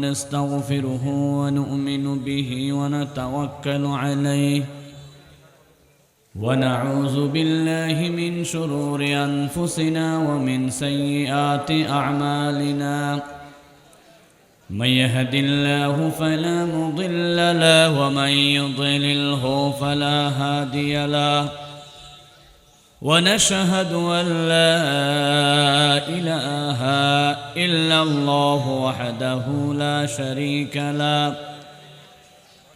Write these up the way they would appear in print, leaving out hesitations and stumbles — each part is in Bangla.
ونستغفره ونؤمن به ونتوكل عليه ونعوذ بالله من شرور أنفسنا ومن سيئات أعمالنا من يهد الله فلا مضل له ومن يضلله فلا هادي له ونشهد أن لا إله إلا الله وحده لا شريك له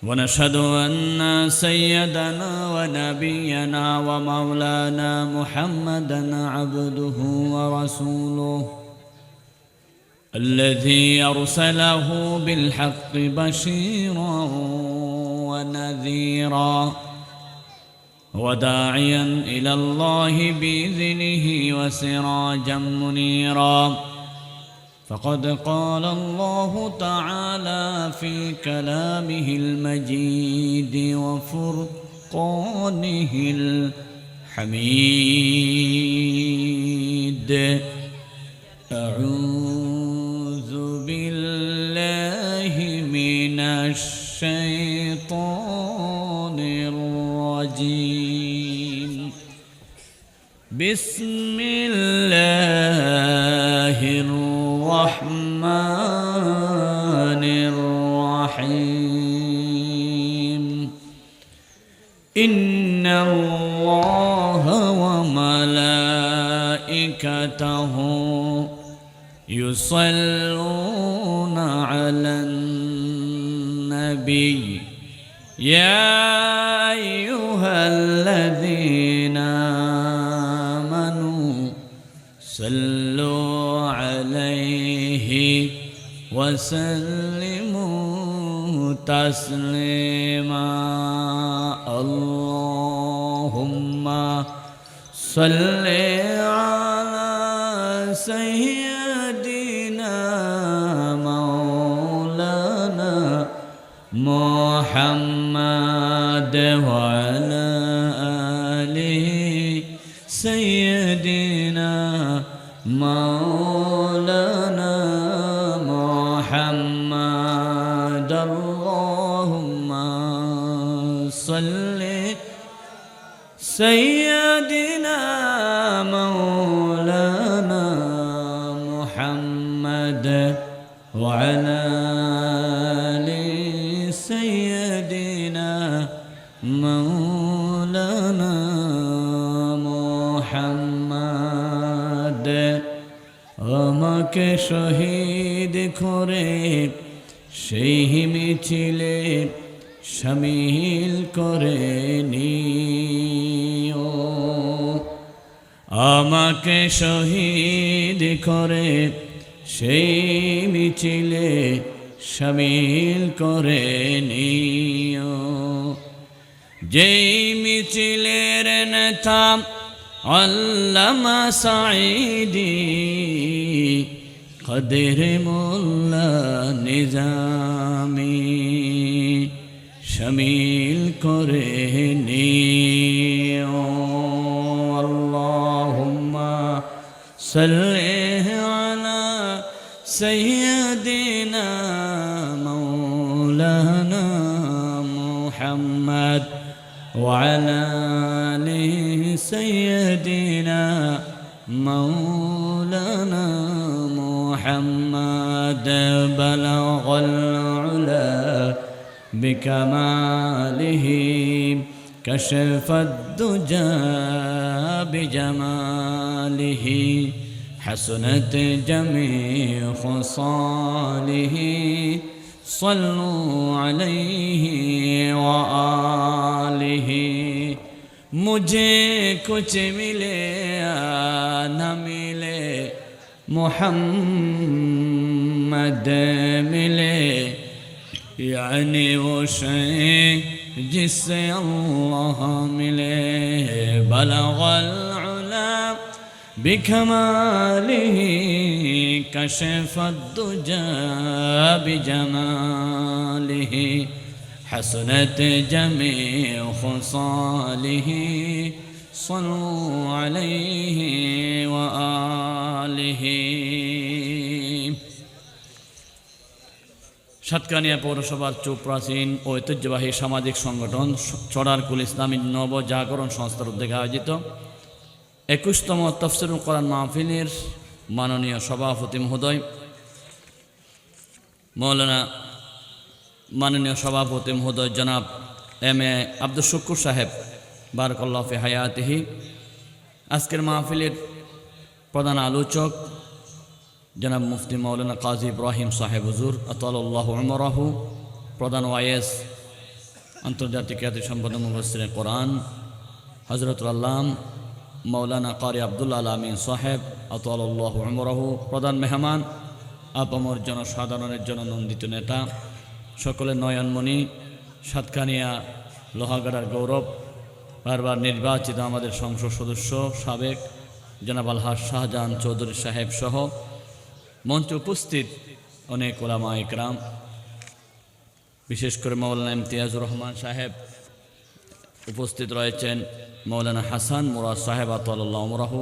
ونشهد أن سيدنا ونبينا ومولانا محمدا عبده ورسوله الذي أرسله بالحق بشيرا ونذيرا وداعيا إلى الله بإذنه وسراجا منيرا فقد قال الله تعالى في كلامه المجيد وفرقانه الحميد أعوذ بالله من الشيطان الرجيم بسم الله الرحمن الرحيم إن الله وملائكته يصلون على النبي يا أيها الذين آمنوا صلوا عليه وسلموا تسليما اللهم صل على سيدنا مولانا محمد وعلى آله سيدنا مولانا محمد اللهم صل سيدنا مولانا محمد وعلى آل سيدنا مولانا محمد আমাকে শহীদ করে সেই মিছিলে শামিল করে নিও আমাকে শহীদ করে সেই মিছিলে শামিল করে নিও যেই মিছিলের নেতা আল্লামা সাঈদী কাদের মোল্লা নিজামী শামিল করে নিও আল্লাহুম্মা সাল্লি আলা সাইয়্যিদিনা মাওলানা মুহাম্মদ وعلى آل سيدنا مولانا محمد بلغ العلا بكماله كشف الدجى بجماله حسنت جميع خصاله صلوا عليه وآله मुझे कुछ मिले न मिले मोहम्मद मिले यानी वो शय जिससे अल्लाह मिले बलगल उला बिकमालिह कशफ الدجى بجماله حسنت جميع خصاله صلوا عليه وآله সাতকানিয়া পৌরসভার প্রাচীন ও ঐতিহ্যবাহী সামাজিক সংগঠন চড়ারকুল ইসলামী নবজাগরণ সংস্থার উদ্যোগে আয়োজিত 21তম তাফসীরুল কোরআন মাহফিলের মাননীয় সভাপতি মহোদয় জনাব এম এ আব্দুল শুকুর সাহেব বারাকাল্লাহু ফি হায়াতিহি, আজকের মাহফিলের প্রধান আলোচক জনাব মুফতি মৌলানা কাজী ইব্রাহিম সাহেব হুজুর আতালাল্লাহু উমরাহু, প্রধান ওয়াইএস আন্তর্জাতিক খ্যাতি সম্পন্ন মুফাসসির কোরআন হযরতুল আল্লাম মৌলানা কারি আব্দুল আলামিন সাহেব আতালাল্লাহু উমরাহু, প্রধান মেহমান আপামর জনসাধারণের জন্য নন্দিত নেতা, সকলের নয়নমণি, সাতকানিয়া লোহাগাড়ার গৌরব, বারবার নির্বাচিত আমাদের সংসদ সদস্য সাবেক জনাব আলহাজ শাহজাহান চৌধুরী সাহেব সহ মঞ্চে উপস্থিত অনেক ওলামা ইকরাম, বিশেষ করে মৌলানা ইমতিয়াজুর রহমান সাহেব উপস্থিত রয়েছেন, মৌলানা হাসান মুরাদ সাহেব আতালাল্লাহু উমরাহু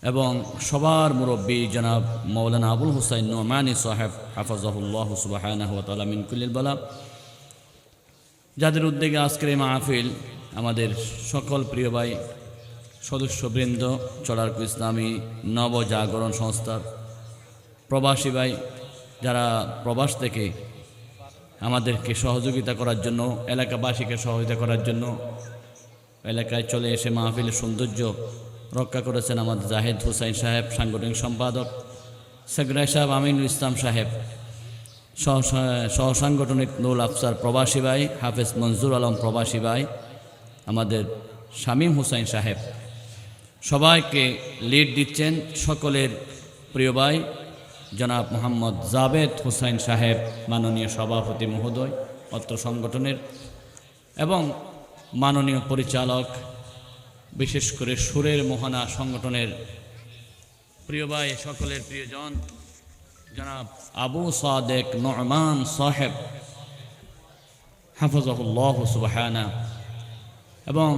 এবং সবার মুরব্বী জনাব মৌলানা আবুল হুসাইন নোমানী সাহেব হাফাজাহুল্লাহু সুবহানাহু ওয়া তাআলা মিন কুল্লিল বালা, যাদের উদ্যোগে আজকের এই মাহফিল আমাদের সকল প্রিয় ভাই সদস্যবৃন্দ, চড়ারকুল ইসলামী নবজাগরণ সংস্থার প্রবাসী ভাই, যারা প্রবাস থেকে আমাদেরকে সহযোগিতা করার জন্য, এলাকাবাসীকে সহযোগিতা করার জন্য এলাকায় চলে এসে মাহফিলের সৌন্দর্য রক্ষা করেছেন আমাদের জাহিদ হুসাইন সাহেব সাংগঠনিক সম্পাদক, সেক্রেটারি সাহেব আমিনুল ইসলাম সাহেব, সহসাংগঠনিক নুল আফসার প্রবাসী ভাই, হাফেজ মনজুর আলম প্রবাসী ভাই, আমাদের শামীম হুসাইন সাহেব, সবাইকে লিড দিচ্ছেন সকলের প্রিয় ভাই জনাব মোহাম্মদ জাবেদ হুসাইন সাহেব মাননীয় সভাপতি মহোদয় অত্র সংগঠনের, এবং মাননীয় পরিচালক, বিশেষ করে সুরের মোহনা সংগঠনের প্রিয় ভাই সকলের প্রিয়জন জনাব আবু সাদেক নোমান সাহেব হাফিজাহুল্লাহু সুবহানাহু, এবং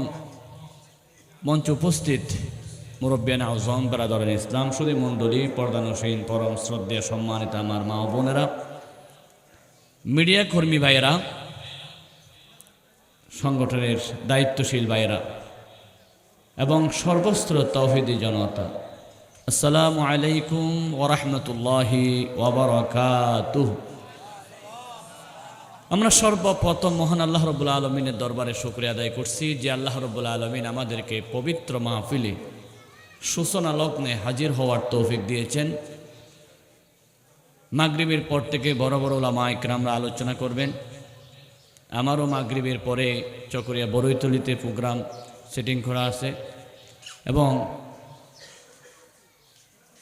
মঞ্চে উপস্থিত মুরব্বিয়ানা আযম বারাদারান ইসলাম সুদী মণ্ডলী, পর্দানসীন পরম শ্রদ্ধেয় সম্মানিত আমার মা ও বোনেরা, মিডিয়া কর্মী ভাইয়েরা, সংগঠনের দায়িত্বশীল ভাইয়েরা এবং সর্বস্ত্র তাওহীদি জনতা, আসসালামু আলাইকুম ওয়া রাহমাতুল্লাহি ওয়া বারাকাতুহু। আমরা সর্বপ্রথম মহান আল্লাহ রাব্বুল আলামিনের দরবারে শুকরিয়া আদায় করছি যে আল্লাহ রাব্বুল আলামিন আমাদেরকে পবিত্র মাহফিলে সূচনা লগ্নে হাজির হওয়ার তৌফিক দিয়েছেন। মাগরিবের পর থেকে বড় বড় উলামা ইকরামরা আলোচনা করবেন। আমারও মাগরিবের পরে চকরিয়া বড়ইতলিতে প্রোগ্রাম সেটিং করা আছে এবং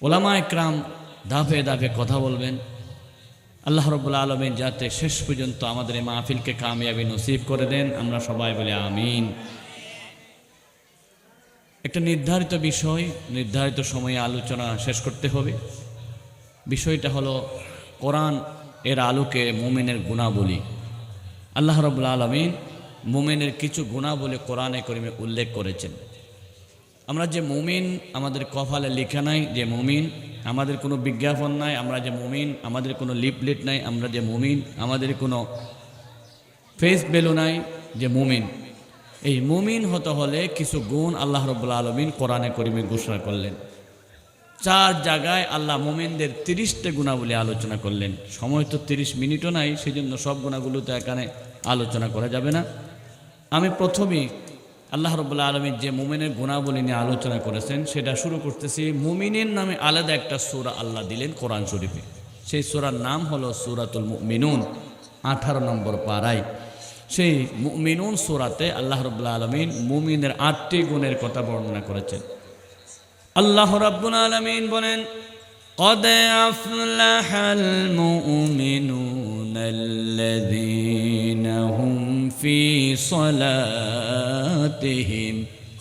উলামা ইকরাম ধাপে ধাপে কথা বলবেন। আল্লাহ রাব্বুল আলামিন যাতে শেষ পর্যন্ত আমাদের এই মাহফিলকে কামিয়াবি নসিব করে দেন, আমরা সবাই বলি আমিন। একটা নির্ধারিত বিষয় নির্ধারিত সময়ে আলোচনা শেষ করতে হবে। বিষয়টা হলো কোরআন এর আলোকে মুমিনের গুণাবলী। আল্লাহ রাব্বুল আলামিন মুমিনের কিছু গুণাবলী কোরআনে কারীমে উল্লেখ করেছেন। আমরা যে মুমিন, আমাদের কপালে লেখা নাই যে মুমিন, আমাদের কোনো বিজ্ঞাপন নাই আমরা যে মুমিন, আমাদের কোনো লিফলেট নাই আমরা যে মুমিন, আমাদের কোনো ফেস ভ্যালু নাই যে মুমিন। এই মুমিন হতে হলে কিছু গুণ আল্লাহ রাব্বুল আলামিন কোরআনে কারীমে ঘোষণা করলেন। 4 জায়গায় আল্লাহ মুমিনদের 30টা গুণাবলী আলোচনা করলেন। সময় তো 30 মিনিটও নাই, সেজন্য সব গুণাগুলো তো এখানে আলোচনা করা যাবে না। আমি প্রথমেই আল্লাহ রাব্বুল আলামিন যে মুমিনের গুণাবলী নিয়ে আলোচনা করেছেন সেটা শুরু করতেছি। মুমিনের নামে আলাদা একটা সূরা আল্লাহ দিলেন কোরআন শরীফে। সেই সূরার নাম হলো সূরাতুল মুমিনুন। 18 নম্বর পারায় সেই মুমিনুন সূরাতে আল্লাহ রাব্বুল আলামিন মুমিনের 8টি গুণের কথা বর্ণনা করেছেন। আল্লাহ রাব্বুল আলামিন বলেন, قد أفلح المؤمنون الذين هم في صلاتهم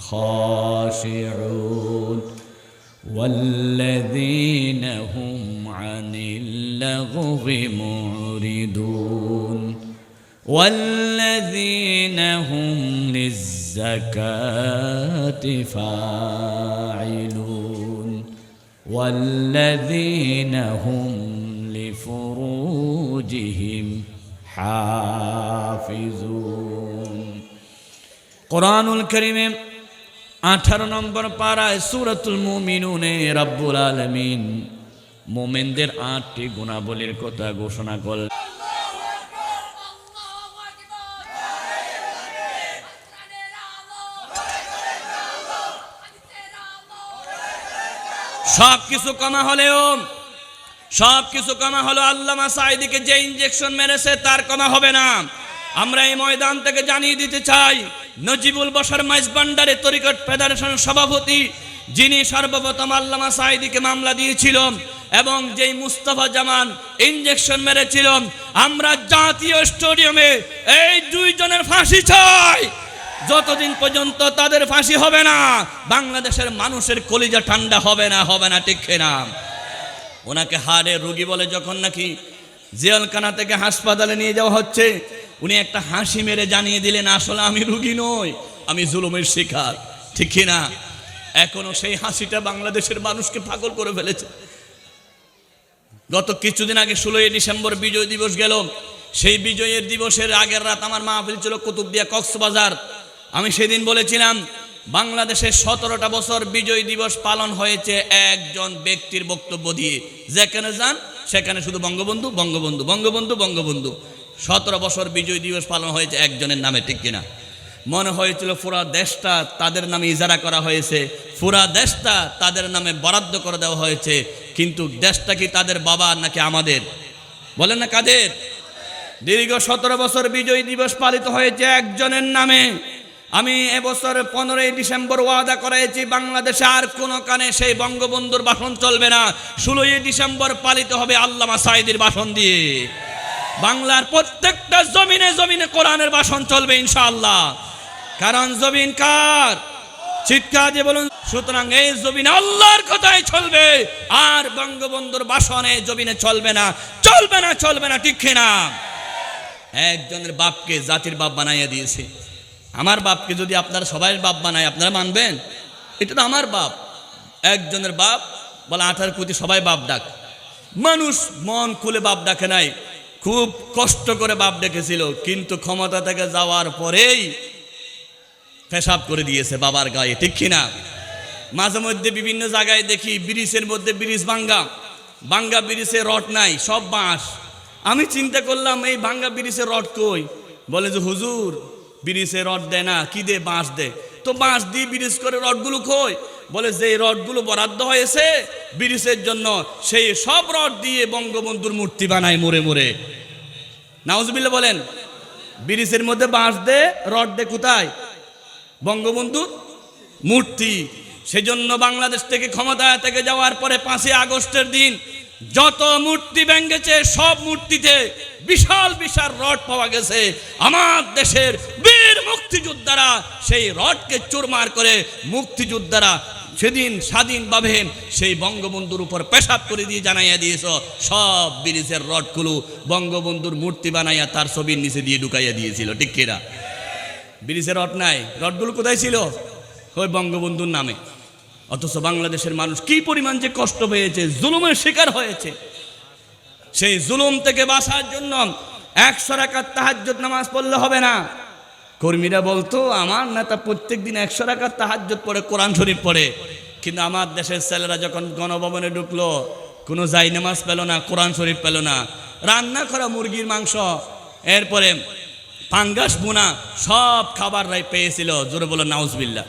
خاشعون والذين هم عن اللغو معرضون والذين هم للزكاة فاعلون والذين هم لفروجهم ফুরুজিহিম হাফিজুন। কোরআনুল কারীমে 18 নম্বর পারায় সূরাতুল মুমিনুনে রব্বুল আলামিন মুমিনদের 8টি গুণাবলীর কথা ঘোষণা করলেন। সব কিছু কমা হলেও আল্লামা সাঈদীকে যে ইনজেকশন মেরেছে তার কমা হবে না। আমরা এই ময়দান থেকে জানিয়ে দিতে চাই, নজিবুল বশর মাইজবান্ডারি তরিকত ফেডারেশন সভাপতি, যিনি সর্বপ্রথম আল্লামা সাঈদীকে মামলা দিয়েছিল এবং যেই মুস্তাফা জামান ইনজেকশন মেরেছিল, আমরা জাতীয় স্টেডিয়ামে এই দুইজনের ফাঁসি চাই। যতদিন পর্যন্ত তাদের ফাঁসি হবে না, বাংলাদেশের মানুষের কলিজা ঠান্ডা হবে না, ঠিক না? ওনাকে হাড়ের রোগী বলে যখন নাকি জেলখানা থেকে হাসপাতালে নিয়ে যাওয়া হচ্ছে, উনি একটা হাসি মেরে জানিয়ে দিলেন, আসলে আমি রোগী নই, আমি জুলুমের শিকার, ঠিক না? এখনো সেই হাসিটা বাংলাদেশের মানুষকে পাগল করে ফেলেছে। গত কিছুদিন আগে 16 ডিসেম্বর বিজয় দিবস গেল। সেই বিজয়ের দিবসের আগের রাত আমার মাহফিল ছিল কুতুবদিয়া কক্সবাজার। আমি সেদিন বলেছিলাম, বাংলাদেশের 17টা বছর বিজয় দিবস পালন হয়েছে একজন ব্যক্তির বক্তব্য দিয়ে। যেখানে যান সেখানে শুধু বঙ্গবন্ধু বঙ্গবন্ধু বঙ্গবন্ধু বঙ্গবন্ধু। 17 বছর বিজয় দিবস পালন হয়েছে একজনের নামে, ঠিক কিনা? মনে হয়েছিল পুরা দেশটা তাদের নামে ইজারা করা হয়েছে, পুরা দেশটা তাদের নামে বরাদ্দ করে দেওয়া হয়েছে। কিন্তু দেশটা কি তাদের বাবার নাকি আমাদের? বলেন না কাদের? দীর্ঘ 17 বছর বিজয় দিবস পালিত হয়েছে একজনের নামে। আমি এবছর 15 ডিসেম্বর ওয়াদা করেছি, বাংলাদেশে আর কোনো কানে সেই বঙ্গবন্ধুর ভাষণ চলবে না। 16 ডিসেম্বর পালিত হবে আল্লামা সাঈদীর ভাষণ দিয়ে। বাংলার প্রত্যেকটা জমিনে জমিনে কোরআনের ভাষণ চলবে ইনশাআল্লাহ। কারণ জমিন কার? চিৎকার দিয়ে বলুন। সুতরাং এই জমিনে আল্লাহর কথাই চলবে, আর বঙ্গবন্ধুর ভাষণে জমিনে চলবে না, ঠিক না? একজনের বাপকে জাতির বাপ বানাইয়া দিয়েছে। আমার বাপকে যদি আপনারা সবাই বাপ বানায়, আপনারা মানবেন? এটা তো আমার বাপ। একজনের বাপ বলে 18 কোটি সবাই বাপ ডাক। মানুষ মন খুলে বাপ ডাকে নাই, খুব কষ্ট করে বাপ ডেকেছিল, কিন্তু ক্ষমতা থেকে যাওয়ার পরেই পেশাব করে দিয়েছে বাবার গায়ে, ঠিক কিনা? মাঝে মধ্যে বিভিন্ন জায়গায় দেখি ব্রিজের মধ্যে ব্রিজ ভাঙ্গা ব্রিজে রড নাই, সব বাঁশ। আমি চিন্তা করলাম, এই ভাঙ্গা ব্রিজের রড কই? বলে যে হুজুর ব্রিজে রড দেয় না, কি দে? বাঁশ দেয়। তো বাঁশ দিয়ে ব্রিজ করে রডগুলো কই? বলে যে রডগুলো বরাদ্দ হয়েছে ব্রিজের জন্য, সেই সব রড দিয়ে বঙ্গবন্ধুর মূর্তি বানায় মোড়ে। নাউজুবিল্লাহ বলেন। ব্রিজের মধ্যে বাঁশ দে, রড দে কোথায়? বঙ্গবন্ধুর মূর্তি। সেজন্য বাংলাদেশ থেকে ক্ষমতা থেকে যাওয়ার পরে 5 আগস্টের দিন যত মূর্তি ভেঙেছে, সব মূর্তিতে বিশাল বিশাল রড পাওয়া গেছে। আমার দেশের বীর মুক্তিযোদ্ধারা সেই রডকে চুরমার করে মুক্তিযোদ্ধারা সেদিন স্বাধীনভাবে সেই বঙ্গবন্ধুর উপর পেশাব করে দিয়ে জানাইয়া দিয়েছ, সব ব্রিজের রডগুলো বঙ্গবন্ধুর মূর্তি বানাইয়া তার ছবির নিচে দিয়ে ঢুকাইয়া দিয়েছিল, ঠিক কিনা? ব্রিজের রড নাই, রডগুলো কোথায় ছিল? ওই বঙ্গবন্ধুর নামে। অথচ বাংলাদেশের মানুষ কি পরিমাণ যে কষ্ট পেয়েছে, জুলুমের শিকার হয়েছে। সেই জুলুম থেকে বাঁচার জন্য 100 রাকাত তাহাজ্জুদ নামাজ পড়লে হবে না। কর্মীরা বলতো, আমার নেতা প্রত্যেক দিন 100 রাকাত তাহাজ্জুদ পড়ে, কোরআন শরীফ পড়ে। কিন্তু আমার দেশের ছেলেরা যখন গণভবনে ঢুকলো, কোনো জাই নামাজ পেল না, কোরআন শরীফ পেল না। রান্না করা মুরগির মাংস, এরপরে পাঙ্গাস বোনা, সব খাবার পেয়েছিল, জোরে বলো নাউজুবিল্লাহ।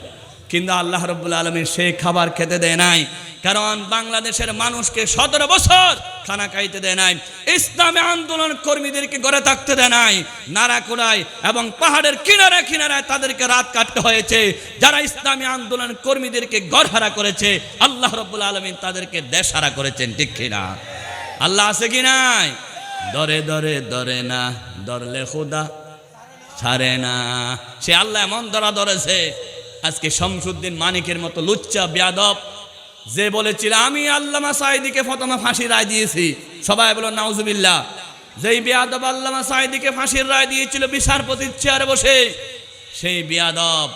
কিন্তু আল্লাহ রাব্বুল আলামিন সেই খাবার খেতে দেয় নাই, কারণ বাংলাদেশের মানুষকে 17 বছর খানা খাইতে দেয় নাই। ইসলামী আন্দোলন কর্মীদেরকে ঘরে থাকতে দেয় নাই। নারাকুড়ায় এবং পাহাড়ের কিনারায় কিনারায় তাদেরকে রাত কাটতে হয়েছে। যারা ইসলামী আন্দোলন কর্মীদেরকে ঘরহারা করেছে, আল্লাহ রাব্বুল আলামিন তাদেরকে দেশহারা করেছেন, ঠিক কিনা? আল্লাহ আছে কি নাই? দরে দরে দরে না, ধরলে খোদা ছাড়ে না। সে আল্লাহ এমন ধরেছে। আজকে শামসুদ্দিন মানিকের মতো লুচ্চা বেয়াদব যে বলেছিল আমি আল্লামা সাঈদীকে প্রথমে ফাঁসির রায় দিয়েছি, সবাই বলো নাউজুবিল্লাহ। যেই বেয়াদব আল্লামা সাঈদীকে ফাঁসির রায় দিয়েছিল বিচারপতির চেয়ারে বসে, সেই বেয়াদব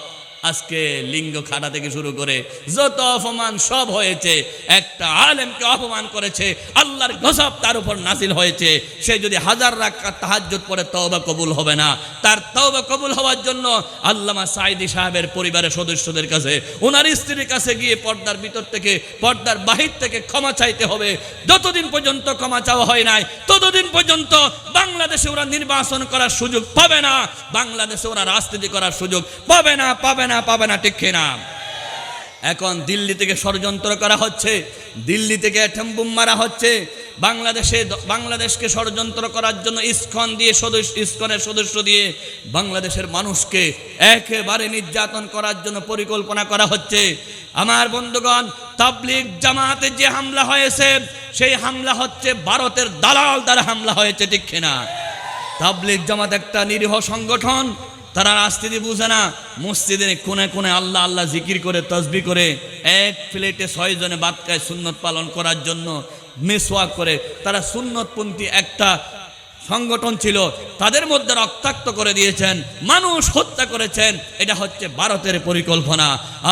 আজকে লিঙ্গ খাটা থেকে শুরু করে যত অপমান সব হয়েছে, একটা আলেমকে অপমান করেছে, আল্লাহর গজব তার উপর নাজিল হয়েছে। সে যদি 1000 রাকাত তাহাজ্জুদ পড়ে তওবা কবুল হবে না। তার তওবা কবুল হওয়ার জন্য আল্লামা সাঈদী সাহেবের পরিবারের সদস্যদের কাছে, ওনার স্ত্রীর কাছে গিয়ে পর্দার ভিতর থেকে, পর্দার বাহির থেকে ক্ষমা চাইতে হবে। যতদিন পর্যন্ত ক্ষমা চাওয়া হয় নাই, ততদিন পর্যন্ত বাংলাদেশে ওরা নির্বাচন করার সুযোগ পাবে না, বাংলাদেশে ওরা রাজনীতি করার সুযোগ পাবে না, পাবে না, পাবে না, ঠিক কিনা? এখন দিল্লি থেকে ষড়যন্ত্র করা হচ্ছে, দিল্লি থেকে অ্যাটম বোম মারা হচ্ছে, বাংলাদেশকে ষড়যন্ত্র করার জন্য ইসকনের সদস্য দিয়ে বাংলাদেশের মানুষকে একেবারে নির্যাতন করার জন্য পরিকল্পনা করা হচ্ছে। আমার বন্ধুগণ, তাবলীগ জামাতে যে হামলা হয়েছে, সেই হামলা হচ্ছে ভারতের দালাল দ্বারা হামলা হয়েছে, ঠিক কিনা? তাবলীগ জামাত একটা নিরীহ সংগঠন, তারা রাজনীতি বুঝে না। মসজিদের কোণে কোণে আল্লাহ আল্লাহ জিকির করে, তসবিহ করে, এক প্লেটে 6 জনে ভাত খায় সুন্নত পালন করার জন্য, মিসওয়াক করে। তারা সুন্নতপন্থী একটা সংগঠন ছিল, তাদের মধ্যে রক্তাক্ত করে দিয়েছেন, মানুষ হত্যা করেছেন। এটা হচ্ছে ভারতের পরিকল্পনা।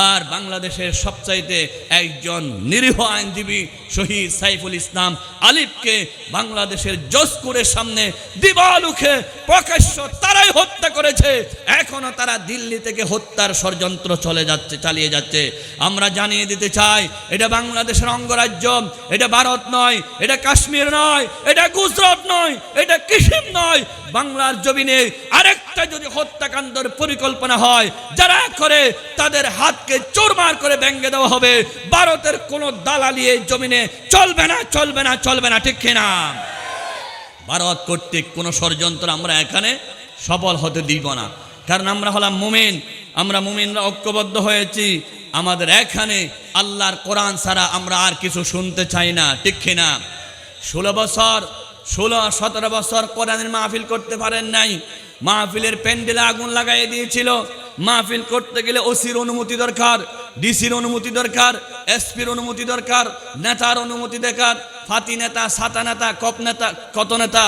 আর বাংলাদেশের সবচাইতে একজন নিরীহ আইনজীবী শহীদ সাইফুল ইসলাম আলিফকে বাংলাদেশের জজকোর্টের সামনে দিবালুখে প্রকাশ্য তারাই হত্যা করেছে। এখনো তারা দিল্লি থেকে হত্যার ষড়যন্ত্র চালিয়ে যাচ্ছে। আমরা জানিয়ে দিতে চাই, এটা বাংলাদেশের অঙ্গরাজ্য, এটা ভারত নয়, এটা কাশ্মীর নয়, এটা গুজরাট নয়, এটা কিসিম নয়। বাংলার জমিনে আরেকটা যদি হত্যাকাণ্ডের পরিকল্পনা হয়, যারা করে তাদের হাতকে চোরমার করে ভেঙে দেওয়া হবে। ভারতের কোনো দালালি এই জমিনে চলবে না, চলবে না, চলবে না, ঠিক কিনা? ভারত কর্তৃক কোনো ষড়যন্ত্র আমরা এখানে সফল হতে দিব না, কারণ আমরা হলাম মুমিন, আমরা মুমিনরা ঐক্যবদ্ধ হয়েছি। আমাদের এখানে আল্লাহর কোরআন ছাড়া আমরা আর কিছু শুনতে চাই না, ঠিক কিনা? 16-17 বছর কোরআনের মাহফিল করতে পারেন নাই। মাহফিলের প্যান্ডেলে আগুন লাগাই দিয়েছিল। মাহফিল করতে গেলে ওসির অনুমতি দরকার, ডিসির অনুমতি দরকার, এসপির অনুমতি দরকার, নেতার অনুমতি দরকার, ফাতি নেতা, সাতা নেতা, কত নেতা,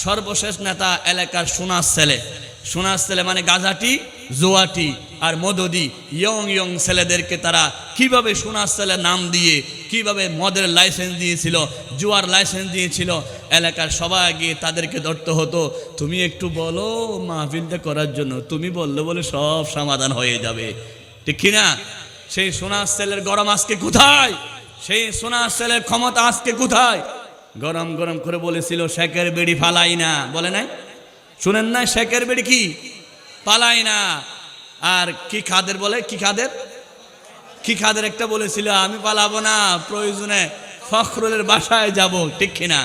সর্বশেষ নেতা এলাকার সোনার ছেলে মানে গাজাটি, জোয়াটি আর মদদি, ইয়ং ছেলেদেরকে তারা কিভাবে সোনার ছেলে নাম দিয়ে কিভাবে মদের লাইসেন্স দিয়েছিল, জুয়ার লাইসেন্স দিয়েছিল। এলাকার সবাই গিয়ে তাদেরকে ধরতে হতো, তুমি একটু বলো মাহফিলটা করার জন্য, তুমি বললে বলে সব সমাধান হয়ে যাবে, ঠিক কিনা? সেই সোনার ছেলের গরম আজকে কোথায়? সেই সোনার ছেলের ক্ষমতা আজকে কোথায়? গরম গরম করে বলেছিল শেখের বেড়ি ফালাই না, বলে নাই? শুনেন না, শেখের বেড়ি কি পালাই না। আর কি খাদের বলে, কি খাদের একটা বলেছিল, আমি পালাবো না, প্রয়োজনে ফখরুলের বাসায় যাব, ঠিক কিনা?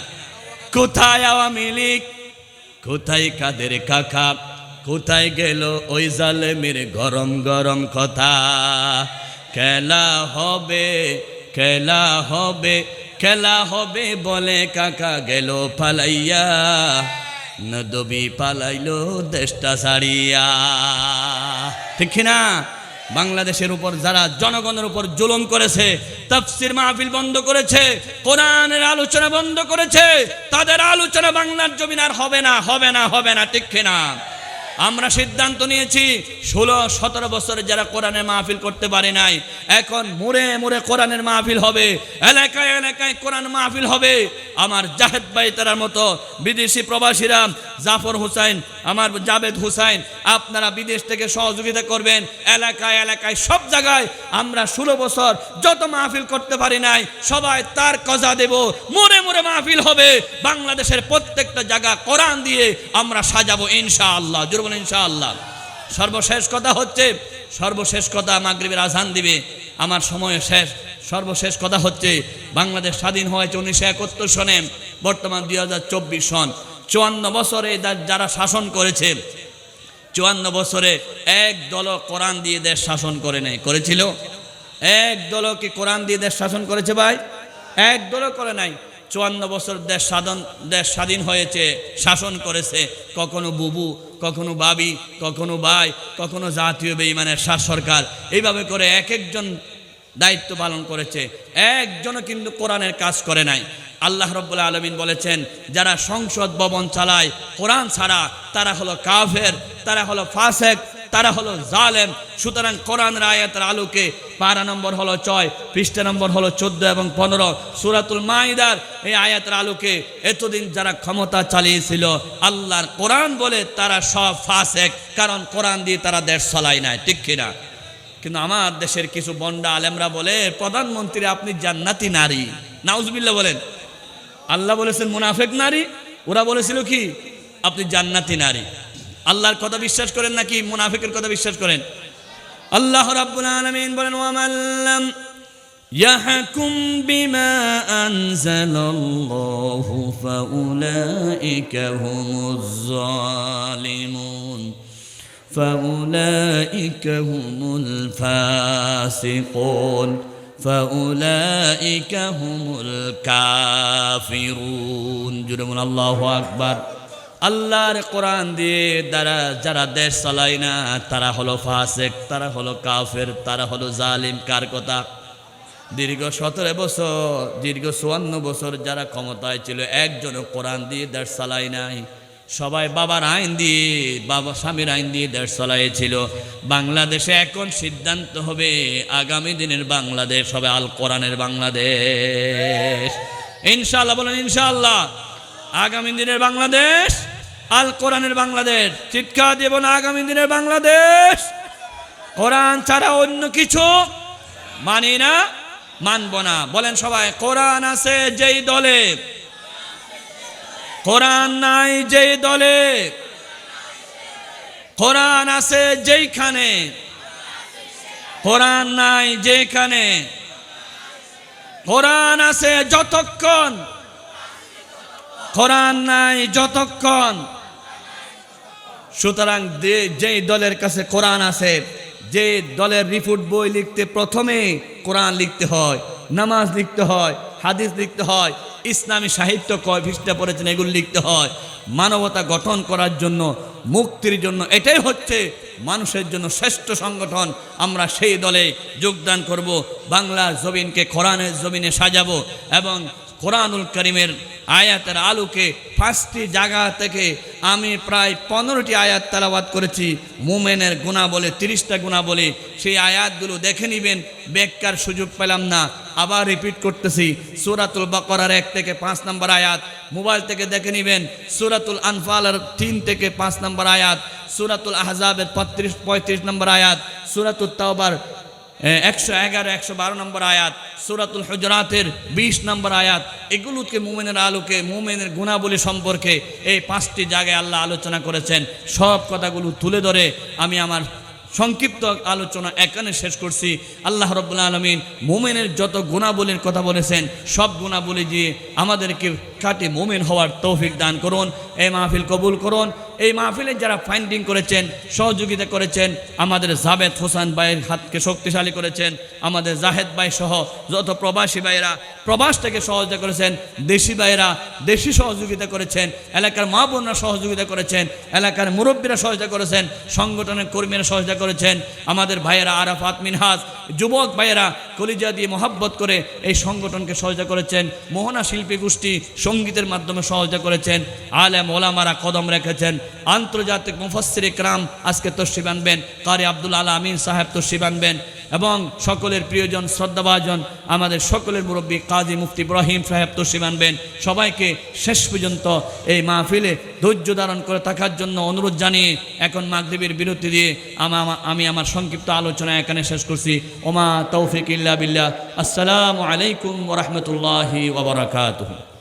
কোথায় আওয়ামী লীগ, কোথায় কাদের কাকা, কোথায় গেল ওই জালেমের গরম গরম কথা? খেলা হবে, খেলা হবে, খেলা হবে বলে কাকা গেল পালাইয়া, নদবী পালাইলো দেশটা ছাড়িয়া, ঠিক না? বাংলাদেশের উপর যারা জনগণের উপর জুলুম করেছে, তাফসীর মাহফিল বন্ধ করেছে, কোরআনের আলোচনা বন্ধ করেছে, তাদের আলোচনা বাংলার জমিন আর হবে না, হবে না, হবে না, ঠিক না? আমরা সিদ্ধান্ত নিয়েছি 16-17 বছরে যারা কোরআনের মাহফিল করতে পারে নাই, এখন মোড়ে মোড়ে কোরআনের মাহফিল হবে, এলাকায় এলাকায় কোরআন মাহফিল হবে। আমার জাহেদ ভাই তার মতো বিদেশি প্রবাসীরা, জাফর হুসাইন, আমার জাবেদ হুসাইন, আপনারা বিদেশ থেকে সহযোগিতা করবেন। এলাকায় এলাকায় সব জায়গায় আমরা 16 বছর যত মাহফিল করতে পারি নাই, সবাই তার কজা দেব, মোড়ে মোড়ে মাহফিল হবে। বাংলাদেশের প্রত্যেকটা জায়গা কোরআন দিয়ে আমরা সাজাবো ইনশাআল্লাহ, জোরে বলেন ইনশাআল্লাহ। সর্বশেষ কথা, মাগরিবের আজান দিবে, আমার সময় শেষ। সর্বশেষ কথা হচ্ছে, বাংলাদেশ স্বাধীন হয়েছে 1971 সনে, বর্তমান 2024 সন। 54 বছরে যারা শাসন করেছে, 54 বছরে এক দল কোরআন দিয়ে দেশ শাসন করে নাই, করেছিল? এক দল কি কোরআন দিয়ে দেশ শাসন করেছে ভাই? এক দলও করে নাই। 54 বছর দেশ স্বাধীন হয়েছে, শাসন করেছে কখনো বুবু, কখনো বাবি, কখনো ভাই, কখনো জাতীয় বেঈমানের সরকার। এইভাবে করে এক একজন দায়িত্ব পালন করেছে, একজনও কিন্তু কোরআনের কাজ করে নাই। আল্লাহ রাব্বুল আলামিন বলেছেন, যারা সংসদ ভবন চালায় কোরআন ছাড়া, তারা হলো কাফের, তারা হলো ফাসেক, তারা হলো জালেম। সুতরাং কোরআনের আয়াতের আলোকে পারা নম্বর হলো 6, পৃষ্ঠা নম্বর হলো 14 এবং 15 সূরাতুল মাইদার এই আয়াতের আলোকে এতদিন যারা ক্ষমতা চালিয়েছিল আল্লাহর কোরআন বলে তারা সব ফাসেক, কারণ কোরআন দিয়ে তারা দেশ চালায় নাই, ঠিক কিনা? কিন্তু আমার দেশের কিছু বন্ডা আলেমরা বলে প্রধানমন্ত্রী আপনি জান্নাতি নারী, নাউজুবিল্লাহ বলেন। আল্লাহ বলেছেন মুনাফিক নারী, ওরা বলেছিল কি আপনি জান্নাতি নারী। আল্লাহর কথা বিশ্বাস করেন নাকি মুনাফিকের কথা বিশ্বাস করেন? আল্লাহ রাব্বুল আলামিন বলেন ওয়ামাল্লাম ইয়াহকুম বিমা আনজালাল্লাহু ফাউলাইকা হুমুজ জালিমুন ফাউলাইকা হুমুল ফাসিকুন ফাউলাইকা হুমুল কাফিরুন। জুড়ে বলুন আল্লাহু আকবার। আল্লাহর কোরআন দিয়ে যারা দেশ চালায় না তারা হলো ফাসেক, তারা হলো কাফের, তারা হলো জালিম। কার কথা? দীর্ঘ 17 বছর, দীর্ঘ 54 বছর যারা ক্ষমতায় ছিল একজনও কোরআন দিয়ে দেশ চালায় নাই। সবাই বাবার আইন দিয়ে, বাবা স্বামীর আইন দিয়ে দেশ চালাইছিল। বাংলাদেশে এখন সিদ্ধান্ত হবে আগামী দিনের বাংলাদেশ হবে আল কোরআনের বাংলাদেশ। ইনশাআল্লাহ বলেন ইনশাআল্লাহ। আগামী দিনের বাংলাদেশ আল কোরআনের বাংলাদেশ। চিৎকার দেব না, আগামী দিনের বাংলাদেশ কোরআন ছাড়া অন্য কিছু মানি না, মানব না। বলেন সবাই, কোরআন আছে যেই দলে, কোরআন নাই যেই দলে। কোরআন আছে যেইখানে, কোরআন নাই যেখানে। কোরআন আছে যতক্ষণ, কোরআন নাই যতক্ষণ। সুতরাং যেই দলের কাছে কোরআন আছে, যে দলের রিপোর্ট বই লিখতে প্রথমে কোরআন লিখতে হয়, নামাজ লিখতে হয়, হাদিস লিখতে হয়, ইসলামী সাহিত্য কয় পৃষ্ঠা পড়েছেন এগুলো লিখতে হয়, মানবতা গঠন করার জন্য, মুক্তির জন্য। এটাই হচ্ছে মানুষের জন্য শ্রেষ্ঠ সংগঠন। আমরা সেই দলে যোগদান করব, বাংলার জমিনকে কোরআনের জমিনে সাজাবো এবং কোরআনুল কারীমের আয়াতের আলোকে 5টি জায়গা থেকে আমি প্রায় 15টি আয়াত তেলাওয়াত করেছি। মুমিনের গুণাবলী 30টা গুণাবলী, সেই আয়াতগুলো দেখে নেবেন। ব্যাখ্যার সুযোগ পেলাম না, আবার রিপিট করতেছি। সূরাতুল বাকারার 1 থেকে 5 নম্বর আয়াত, মোবাইল থেকে দেখে নেবেন। সূরাতুল আনফালের 3 থেকে 5 নম্বর আয়াত, সূরাতুল আহজাবের 35 নম্বর আয়াত, সূরাতুত তাওবার 111 112 নম্বর আয়াত, সূরাতুল হুজুরাতের 20 নম্বর আয়াত। এগুলোকে মুমিনের আলোকে, মুমিনের গুণাবলী সম্পর্কে এই 5টি জায়গায় আল্লাহ আলোচনা করেছেন। সব কথাগুলো তুলে ধরে আমি আমার সংক্ষিপ্ত আলোচনা এখানে শেষ করছি। আল্লাহ রাব্বুল আলামিন মুমিনের যত গুণাবলীর কথা বলেছেন সব গুণাবলী দিয়ে আমাদেরকে খাঁটি মুমিন হওয়ার তৌফিক দান করুন। এই মাহফিল কবুল করুন। এই মাহফিলে যারা ফাইন্ডিং করেছেন, সহযোগিতা করেছেন, আমাদের জাবেদ হোসেন ভাইয়ের হাতকে শক্তিশালী করেছেন, আমাদের জাহেদ ভাই সহ যত প্রবাসী ভাইয়েরা প্রবাস থেকে সহযোগিতা করেছেন, দেশি ভাইয়েরা দেশি সহযোগিতা করেছেন, এলাকার মা বোনরা সহযোগিতা করেছেন, এলাকার মুরব্বীরা সহযোগিতা করেছেন, সংগঠনের কর্মীরা সহযোগিতা করেছেন, আমাদের ভাইয়েরা আরাফাত মিনহাজ যুবক ভাইয়েরা কলিজা দিয়ে মহাব্বত করে এই সংগঠনকে সহযোগিতা করেছেন, মোহনা শিল্পী গোষ্ঠী সঙ্গীতের মাধ্যমে সহযোগিতা করেছেন, আলেম ওলামারা কদম রেখেছেন, আন্তর্জাতিক মুফাসসির ইকরাম আজকে তশরিফ আনবেন, কারি আব্দুল আলা আমিন সাহেব তশরিফ আনবেন এবং সকলের প্রিয়জন শ্রদ্ধাভাজন আমাদের সকলের মুরব্বী কাজী মুফতি ইব্রাহিম সাহেব তশরিফ আনবেন। সবাইকে শেষ পর্যন্ত এই মাহফিলে ধৈর্য ধারণ করে থাকার জন্য অনুরোধ জানিয়ে এখন মাগরিবের বিরতি দিয়ে আমি আমার সংক্ষিপ্ত আলোচনা এখানে শেষ করছি। ওমা তৌফিক ইল্লা বিল্লাহ। আসসালামু আলাইকুম ওয়া রাহমাতুল্লাহি ওয়া বারাকাতুহু।